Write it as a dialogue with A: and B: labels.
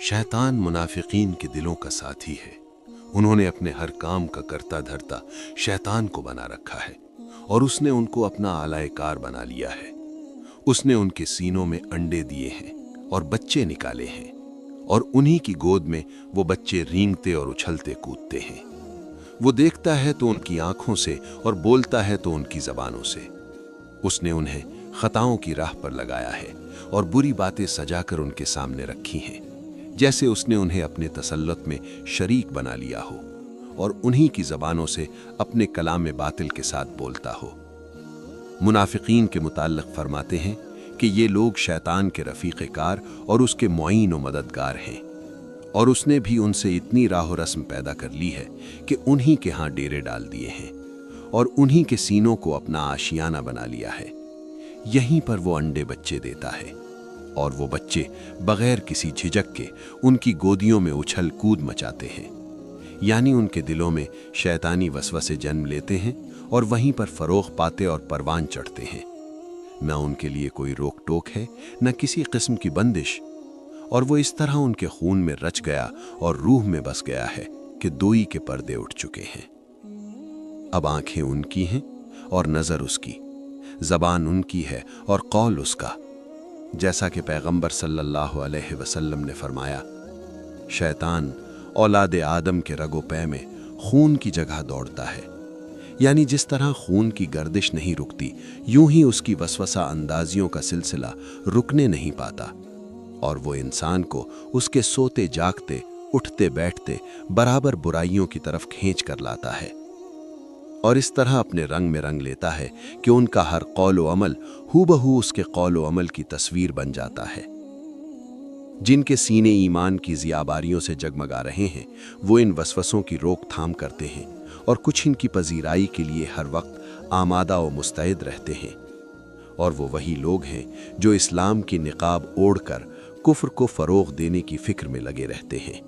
A: शैतान मुनाफिकीन के दिलों का साथी है। उन्होंने अपने हर काम का करता धरता शैतान को बना रखा है और उसने उनको अपना आलाएकार बना लिया है। उसने उनके सीनों में अंडे दिए हैं और बच्चे निकाले हैं और उन्हीं की गोद में वो बच्चे रेंगते और उछलते कूदते हैं। वो देखता है तो उनकी आंखों से और बोलता है तो उनकी जबानों से। उसने उन्हें खताओं की राह पर लगाया है और बुरी बातें सजाकर उनके सामने रखी हैं, जैसे उसने उन्हें अपने तसल्लुत में शरीक बना लिया हो और उन्हीं की ज़बानों से अपने कलाम बातिल के साथ बोलता हो। मुनाफिकीन के मुताल्लिक़ फरमाते हैं कि ये लोग शैतान के रफ़ीक़ कार और उसके मुईन व मददगार हैं, और उसने भी उनसे इतनी राह रस्म पैदा कर ली है कि उन्हीं के यहाँ डेरे डाल दिए हैं और उन्हीं के सीनों को अपना आशियाना बना लिया है। यहीं पर वो अंडे बच्चे देता है और वो बच्चे बगैर किसी झिझक के उनकी गोदियों में उछल कूद मचाते हैं। यानी उनके दिलों में शैतानी वसवसे जन्म लेते हैं और वहीं पर फरोग पाते और परवान चढ़ते हैं। न उनके लिए कोई रोक टोक है, न किसी किस्म की बंदिश, और वो इस तरह उनके खून में रच गया और रूह में बस गया है कि दोई के पर्दे उठ चुके हैं। अब आंखें उनकी हैं और नज़र उसकी, ज़बान उनकी है और कौल उसका। जैसा कि पैगंबर सल्लल्लाहु अलैहि वसल्लम ने फरमाया, शैतान औलाद आदम के रगो पै में खून की जगह दौड़ता है। यानी जिस तरह खून की गर्दिश नहीं रुकती, यूं ही उसकी वसवसा अंदाजियों का सिलसिला रुकने नहीं पाता और वो इंसान को उसके सोते जागते, उठते बैठते बराबर बुराइयों की तरफ खींच कर लाता है और इस तरह अपने रंग में रंग लेता है कि उनका हर कौल व अमल हूबहू उसके कौल व अमल की तस्वीर बन जाता है। जिनके सीने ईमान की ज़ियाबारियों से जगमगा रहे हैं, वो इन वसवसों की रोकथाम करते हैं और कुछ इनकी पजीराई के लिए हर वक्त आमादा व मुस्तैद रहते हैं। और वो वही लोग हैं जो इस्लाम की निकाब ओढ़कर कुफ्र को फ़रोग़ देने की फ़िक्र में लगे रहते हैं।